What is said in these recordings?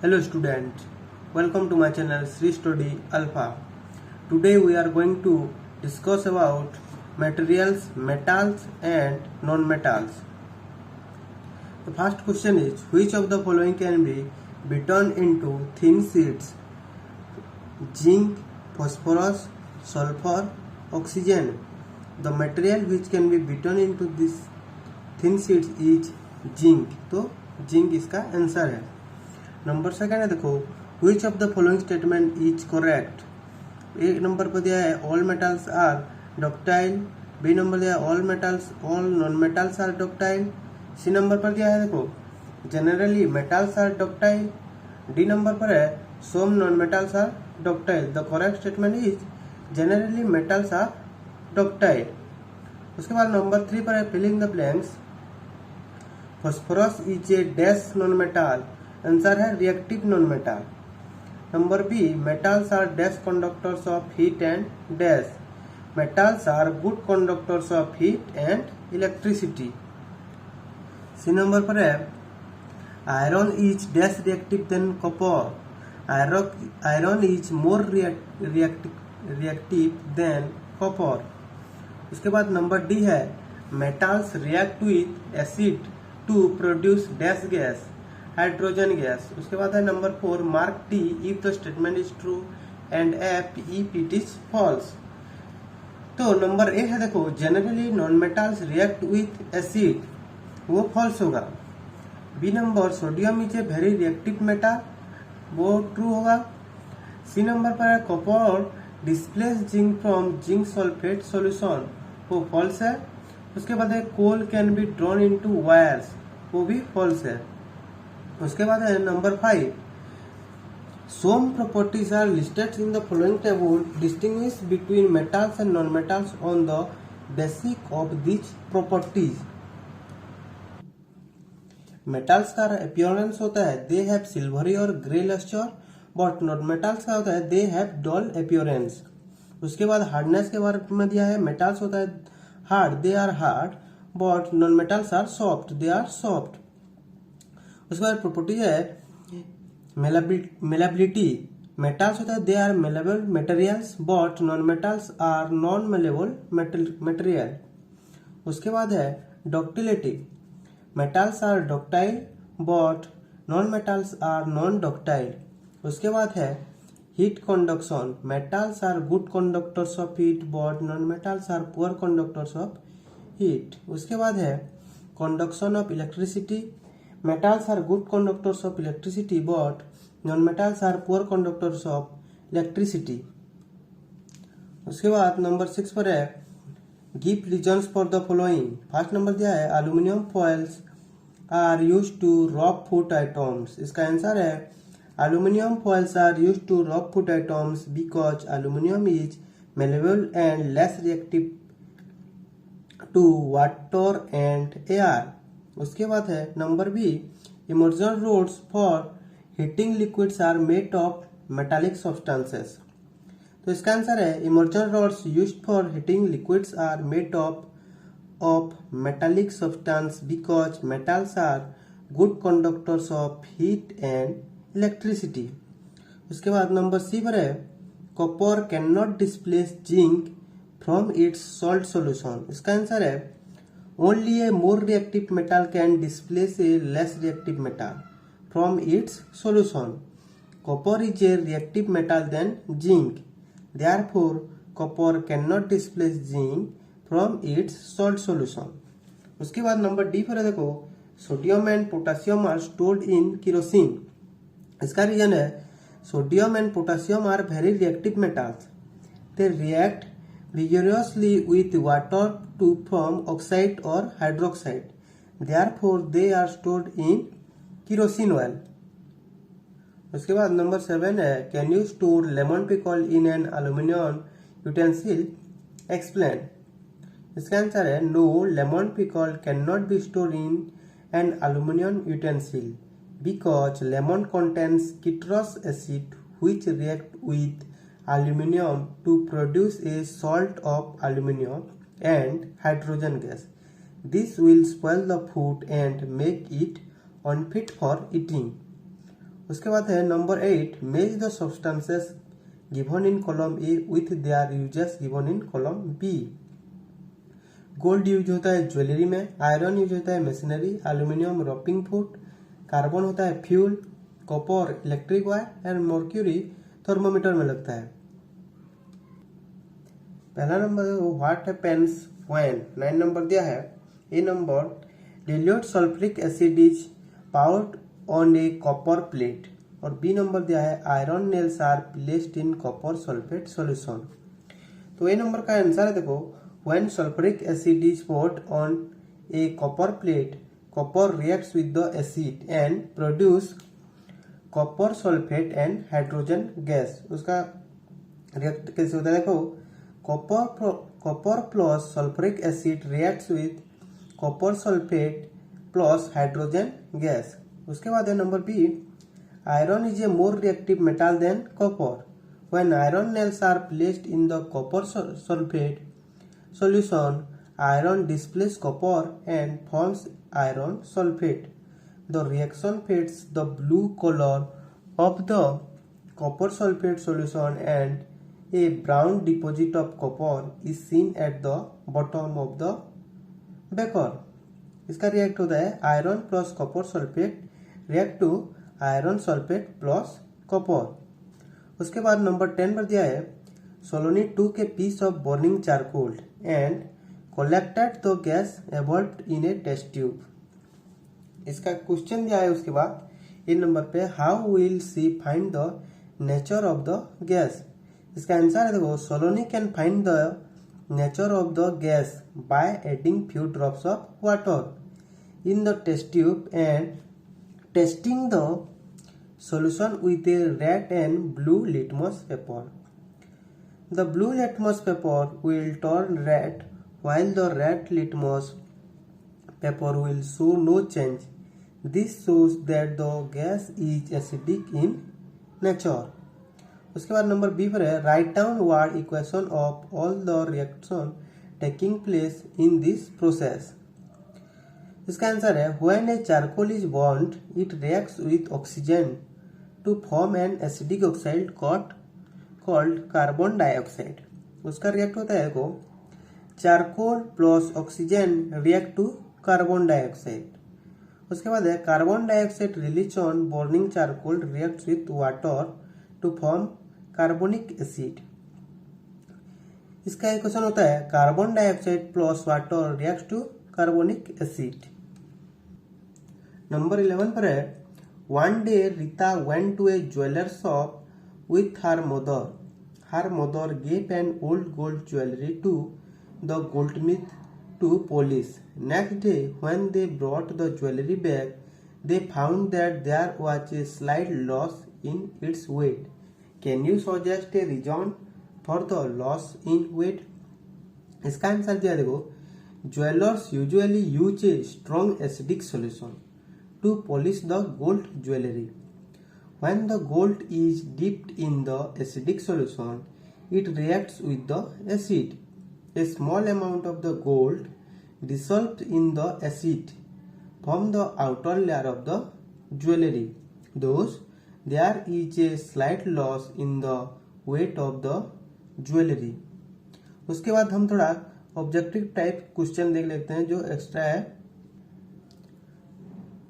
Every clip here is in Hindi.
Hello students, welcome to my channel Sri Study Alpha. Today we are going to discuss about materials, metals and non-metals. The first question is, which of the following can be beaten into thin sheets? Zinc, phosphorus, sulfur, oxygen. The material which can be beaten into this thin sheets is zinc. तो जिंक इसका आंसर है. नंबर सेकंड है, देखो which of the following statement is correct. एक नंबर पर दिया है all metals are ductile. B number दिया है all non metals are ductile. C number पर दिया है देखो generally metals are ductile. D number पर है some non metals are ductile. The correct statement is generally metals are ductile. उसके बाद नंबर 3 पर है filling the blanks. Phosphorus is a dash non metal. Answer है reactive non metal. Number B metals are dash conductors of heat and dash. Metals are good conductors of heat and electricity. C number पर है iron is dash reactive than copper. Iron is more reactive than copper. उसके बाद नंबर डी है metals react with acid to produce dash gas, hydrogen gas. उसके बाद है number 4 mark T if the statement is true and F if it is false. तो नंबर ए है देखो generally non metals react with acid, वो फॉल्स होगा. B number sodium is a very reactive metal, वो ट्रू होगा. सी नंबर पर है copper displace zinc from zinc sulphate solution, वो फॉल्स है. उसके बाद है coal can be drawn into wires, वो भी फॉल्स है. उसके बाद है number 5 some properties are listed in the following table. Distinguish between metals and non-metals on the basis of these properties. Metals का अपीयरेंस होता है दे हैव सिल्वरी और grey lustre, but non metals का होता है दे हैव डल अपीयरेंस. उसके बाद हार्डनेस के बारे में दिया है मेटल्स होता है hard, they are hard, but non metals are soft, they are soft. उसके बाद प्रॉपर्टी है मेलेबिलिटी. मेटल्स होता है they are malleable materials, but non metals are non malleable material. उसके बाद है ductility. Metals are ductile, but non metals are non ductile. उसके बाद है heat conduction. Metals are good conductors of heat, but non metals are poor conductors of heat. उसके बाद है conduction of electricity. Metals are good conductors of electricity, but non-metals are poor conductors of electricity. उसके बाद नंबर 6 पर है give reasons for the following. First number दिया है aluminium foils are used to rub food items. इसका आंसर है aluminium foils are used to rub food items because aluminium is malleable and less reactive to water and air. उसके बाद है number B immersion rods for heating liquids are made of metallic substances. तो इसका आंसर है immersion rods used for heating liquids are made of metallic substance because metals are good conductors of heat and electricity. उसके बाद नंबर सी पर है copper can not displace zinc from its salt solution. इसका आंसर है only a more reactive metal can displace a less reactive metal from its solution. Copper is a reactive metal than zinc. Therefore, copper cannot displace zinc from its salt solution. उसके बाद नंबर डी पर देखो sodium and potassium are stored in kerosene. इसका रीजन है sodium and potassium are very reactive metals. They react vigorously with water to form oxide or hydroxide. Therefore, they are stored in kerosene oil. उसके बाद नंबर 7 है can you store lemon pickle in an aluminium utensil. Explain. इसका आंसर है no, lemon pickle can not be store in an aluminium utensil because lemon contains citrus acid which react with aluminium to produce a salt of aluminium and hydrogen gas. This will spoil the food and make it unfit for eating. उसके बाद है number 8, match the substances given in column A with their uses given in column B. Gold use होता है ज्वेलरी में, आयरन यूज होता है machinery, aluminium wrapping food, carbon होता है fuel, copper electric wire and mercury thermometer में लगता है। पहला number what happens when, 9 number दिया है। A number dilute sulphuric acid is poured on a copper plate, और बी नंबर दिया है iron nails are placed in copper sulphate solution. तो ए नंबर का आंसर है देखो, when sulfuric acid is poured on a copper plate, copper reacts with the acid and produce copper sulfate and hydrogen gas। उसका रिएक्ट कैसे होता है देखो, copper plus sulphuric acid reacts with copper sulphate plus hydrogen gas. उसके बाद है number B, iron is a more reactive metal than copper, when iron nails are placed in the copper sulphate solution, iron displaces copper and forms iron sulfate. The reaction fades the blue color of the copper sulfate solution and a brown deposit of copper is seen at the bottom of the beaker। इसका रिएक्ट होता है iron plus copper sulphate react to iron sulphate plus copper. उसके बाद नंबर 10 पर दिया है, Soloni took a piece of burning charcoal and collected the gas evolved in a test tube। इसका क्वेश्चन दिया है उसके बाद इन नंबर पे, how will she find the nature of the gas. इसका आंसर है देखो, Saloni can find the nature of the gas by adding few drops of water in the test tube and testing the solution with a red and blue litmus paper। The blue litmus paper will turn red while the red litmus paper will show no change। This shows that the gas is acidic in nature। उसके बाद नंबर बी पर है, write down word equation of all the reaction taking place in this process. इसका आंसर है, when a charcoal is burned it reacts with oxygen to form an acidic oxide called carbon dioxide. उसका रिएक्ट होता है को, charcoal plus oxygen react to carbon dioxide. उसके बाद है, carbon dioxide release on burning charcoal reacts with water to form carbonic acid. इसका इक्वेशन होता है, carbon dioxide plus water reacts to carbonic acid. Number 11 पर है, one day Rita went to a jeweller shop with her mother। Her mother gave an old gold jewelry to the goldsmith to polish। Next day, when they brought the jewelry back, they found that there was a slight loss in its weight। Can you suggest a reason for the loss in weight? इसका आंसर दिया देखो, jewellers usually use a strong acidic solution to polish the gold jewellery. When the gold is dipped in the acidic solution, it reacts with the acid। A small amount of the gold dissolved in the acid form the outer layer of the jewelry। Thus, there is a slight loss in the weight of the jewelry। उसके बाद हम थोड़ा ऑब्जेक्टिव टाइप क्वेश्चन देख लेते हैं जो एक्स्ट्रा है।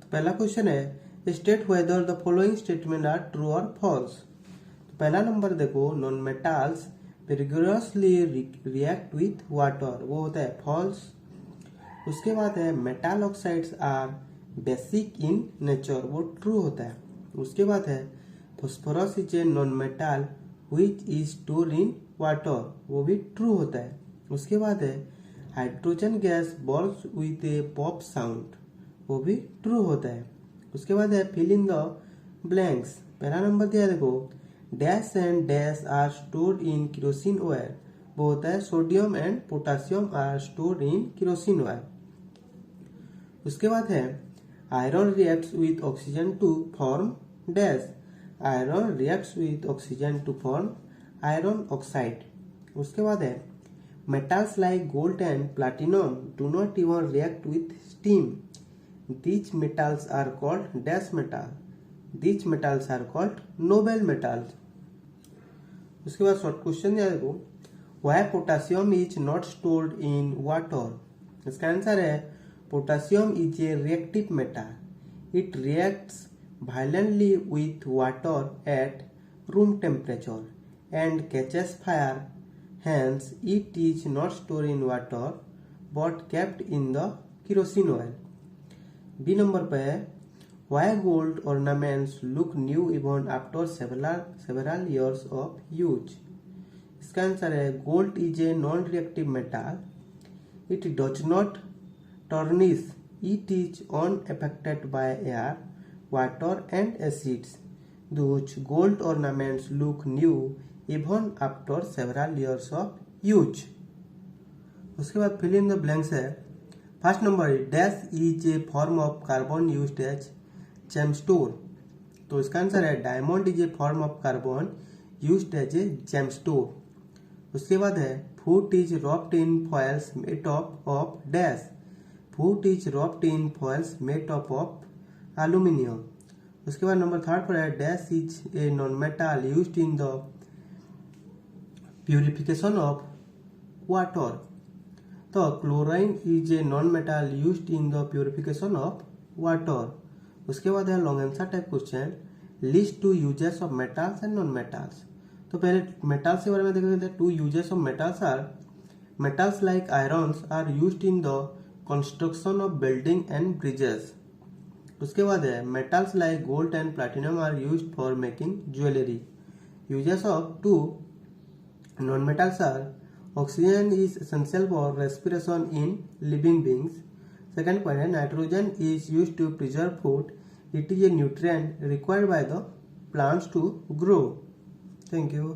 तो पहला क्वेश्चन है, state whether the following statement are true or false. तो पहला नंबर देखो, non metals vigorously react with water, वो होता है फॉल्स। उसके बाद है, metal oxides are basic in nature, वो ट्रू होता है। उसके बाद है, phosphorus is a non metal which is stored in water, वो भी ट्रू होता है। उसके बाद है, hydrogen gas burns with a pop sound, वो भी ट्रू होता है। उसके बाद है, फिल इन द ब्लैंक्स। पहला नंबर दिया देखो, dash and dash are stored in kerosene oil, वो होता है sodium and potassium are stored in kerosene oil. उसके बाद है, iron reacts with oxygen to form dash, iron reacts with oxygen to form iron oxide. उसके बाद है, metals like gold and platinum do not even react with steam. These metals are called dash metal। These metals are called noble metals. उसके बाद शॉर्ट क्वेश्चन दिया देखो, Why potassium is not stored in water? इसका आंसर है potassium is a reactive metal. It reacts violently with water at room temperature and catches fire. Hence, it is not stored in water but kept in the kerosene oil. B number पे है Why gold ornaments look new even after several years of use? इसका आंसर है gold is a non reactive metal. It does not tarnish. It is unaffected by air, water and acids. Those gold ornaments look new even after several years of use. उसके बाद fill in the blanks है. First number dash is a form of carbon used as gemstone. तो इसका आंसर है diamond is a form of carbon used as a gemstone. उसके बाद है food is wrapped in foils made of dash. Food is wrapped in foils made of aluminium. उसके बाद नंबर थर्ड पर है dash is a non metal used in the purification of water. तो chlorine is a non metal used in the purification of water. उसके बाद है long answer type question, list two uses of metals and non metals. तो पहले मेटल्स के बारे में देखेंगे. Two uses of metals are metals like irons are used in the construction of building and bridges. उसके बाद है metals like gold and platinum are used for making jewellery. Uses of two non metals are oxygen is essential for respiration in living beings. Second point है nitrogen is used to preserve food. It is a nutrient required by the plants to grow. Thank you.